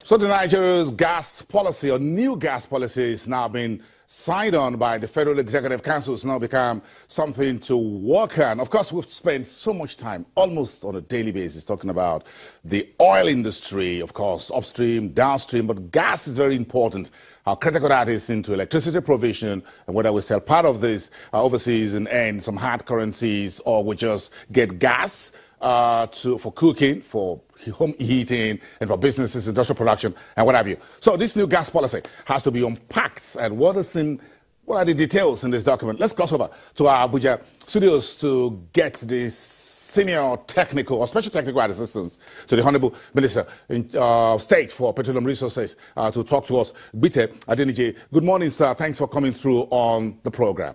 So the Nigeria's gas policy, or new gas policy, is now being signed on by the Federal Executive Council. It's now become something to work on. Of course, we've spent so much time, almost on a daily basis, talking about the oil industry, of course, upstream, downstream, but gas is very important. How critical that is into electricity provision, and whether we sell part of this overseas and earn some hard currencies, or we just get gas for cooking, for home heating, and for businesses, industrial production, and what have you. So this new gas policy has to be unpacked. And what are the details in this document? Let's cross over to our Abuja studios to get this senior technical or special technical assistance to the Honorable Minister in State for Petroleum Resources to talk to us. Gbite, Adeniji, good morning, sir. Thanks for coming through on the program.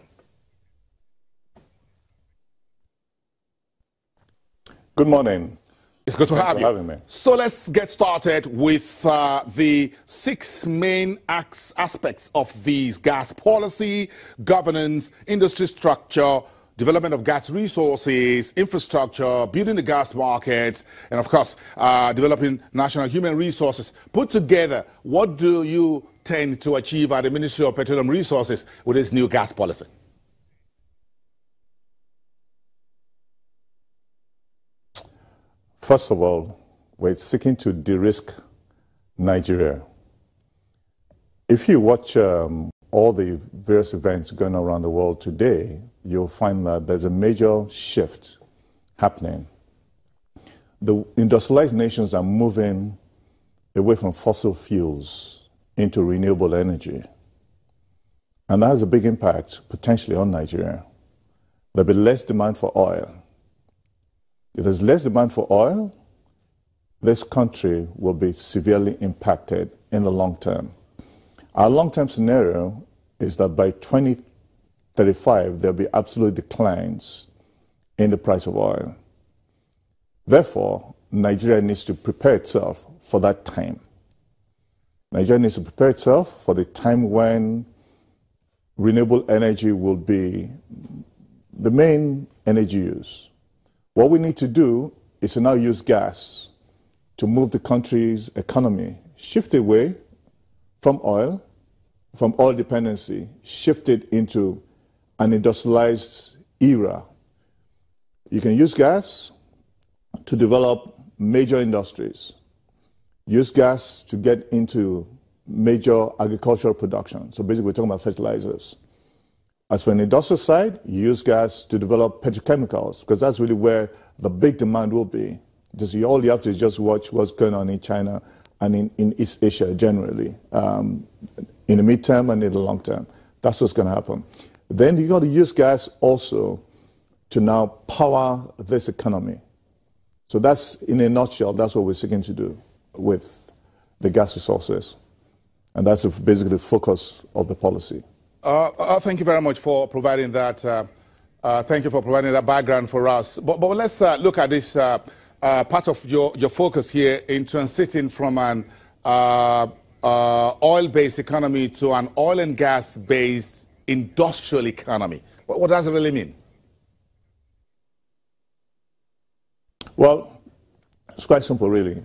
Good morning. It's good to Thanks have for you. having me. So let's get started with the 6 main aspects of these: gas policy, governance, industry structure, development of gas resources, infrastructure, building the gas market, and of course, developing national human resources. Put together, what do you tend to achieve at the Ministry of Petroleum Resources with this new gas policy? First of all, we're seeking to de-risk Nigeria. If you watch all the various events going on around the world today, you'll find that there's a major shift happening. The industrialized nations are moving away from fossil fuels into renewable energy. And that has a big impact, potentially, on Nigeria. There'll be less demand for oil. If there's less demand for oil, this country will be severely impacted in the long term. Our long-term scenario is that by 2035, there'll be absolute declines in the price of oil. Therefore, Nigeria needs to prepare itself for that time. Nigeria needs to prepare itself for the time when renewable energy will be the main energy use. What we need to do is to now use gas to move the country's economy, shift away from oil dependency, shift it into an industrialized era. You can use gas to develop major industries, use gas to get into major agricultural production. So basically, we're talking about fertilizers. As for an industrial side, you use gas to develop petrochemicals, because that's really where the big demand will be. All you have to just watch what's going on in China and in East Asia generally, in the midterm and in the long term. That's what's going to happen. Then you got to use gas also to now power this economy. So that's, in a nutshell, that's what we're seeking to do with the gas resources. And that's basically the focus of the policy. Thank you very much for providing that. Thank you for providing that background for us. But let's look at this part of your focus here in transiting from an oil-based economy to an oil and gas-based industrial economy. What does it really mean? Well, it's quite simple, really.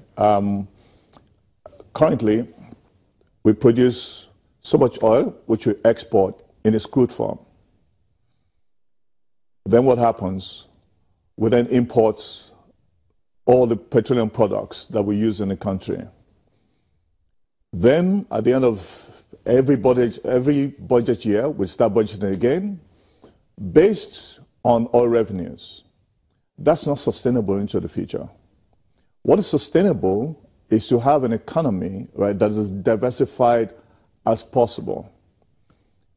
Currently, we produce so much oil, which we export in its crude form. Then what happens? We then import all the petroleum products that we use in the country. Then, at the end of every budget year, we start budgeting again based on oil revenues. That's not sustainable into the future. What is sustainable is to have an economy, right, that is diversified as possible.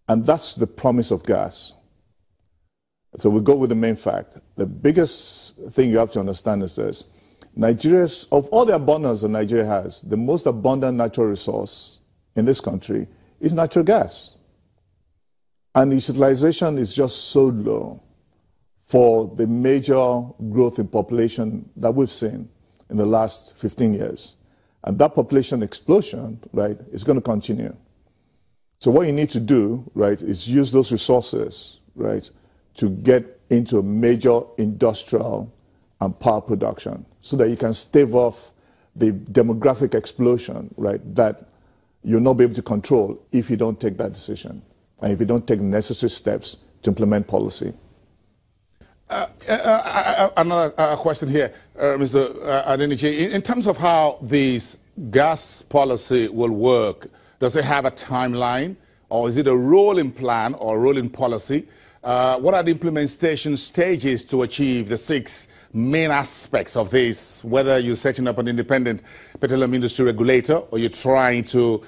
And that's the promise of gas. So we go with the main fact. The biggest thing you have to understand is this. Nigeria's, of all the abundance that Nigeria has, the most abundant natural resource in this country is natural gas. And its utilization is just so low for the major growth in population that we've seen in the last 15 years. And that population explosion, right, is going to continue. So what you need to do, right, is use those resources, right, to get into a major industrial and power production so that you can stave off the demographic explosion, right, that you'll not be able to control if you don't take that decision and if you don't take necessary steps to implement policy. Another question here, Mr. Adeniji. In terms of how this gas policy will work, does it have a timeline, or is it a rolling plan or rolling policy? What are the implementation stages to achieve the 6 main aspects of this, whether you're setting up an independent petroleum industry regulator or you're trying to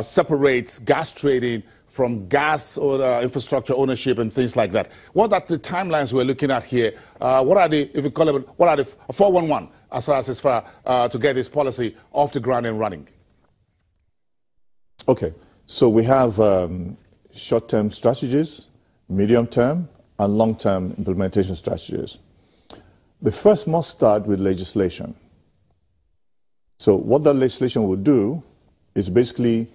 separate gas trading from gas or infrastructure ownership and things like that? What are the timelines we're looking at here? What are the, if you call it, what are the 411 as far as to get this policy off the ground and running? Okay, so we have short-term strategies, medium-term, and long-term implementation strategies. The first must start with legislation. So what that legislation will do is basically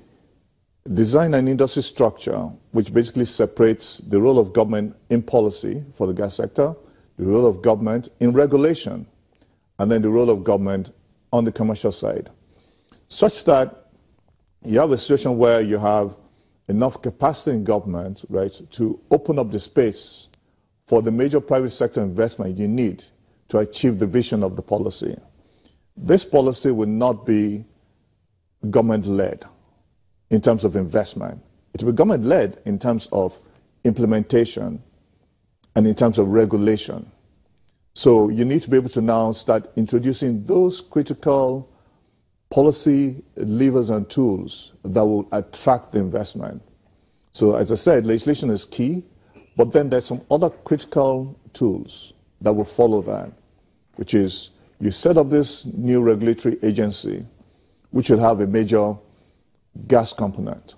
design an industry structure which basically separates the role of government in policy for the gas sector, the role of government in regulation, and then the role of government on the commercial side, such that you have a situation where you have enough capacity in government, right, to open up the space for the major private sector investment you need to achieve the vision of the policy. This policy will not be government-led in terms of investment. It will be government-led in terms of implementation and in terms of regulation. So you need to be able to now start introducing those critical policy levers and tools that will attract the investment. So as I said, legislation is key, but then there's some other critical tools that will follow that, which is you set up this new regulatory agency, which will have a major gas component,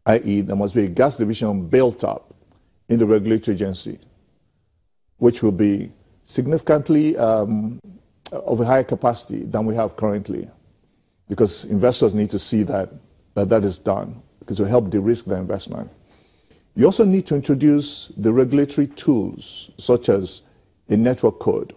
i.e. there must be a gas division built up in the regulatory agency, which will be significantly of a higher capacity than we have currently, because investors need to see that is done, because it will help de-risk the investment. You also need to introduce the regulatory tools, such as a network code,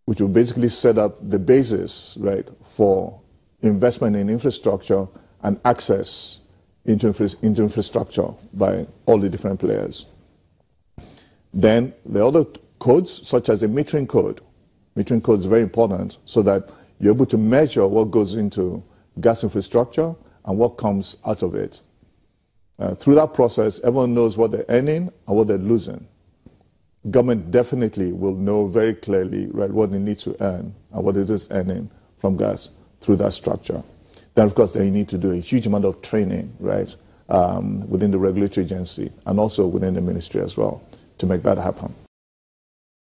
which will basically set up the basis, right, for investment in infrastructure and access into infrastructure by all the different players. Then the other codes, such as a metering code. Metering code is very important so that you're able to measure what goes into gas infrastructure and what comes out of it. Through that process, everyone knows what they're earning and what they're losing. Government definitely will know very clearly, right, what they need to earn and what it is earning from gas through that structure. Then, of course, they need to do a huge amount of training, right, within the regulatory agency and also within the ministry as well to make that happen.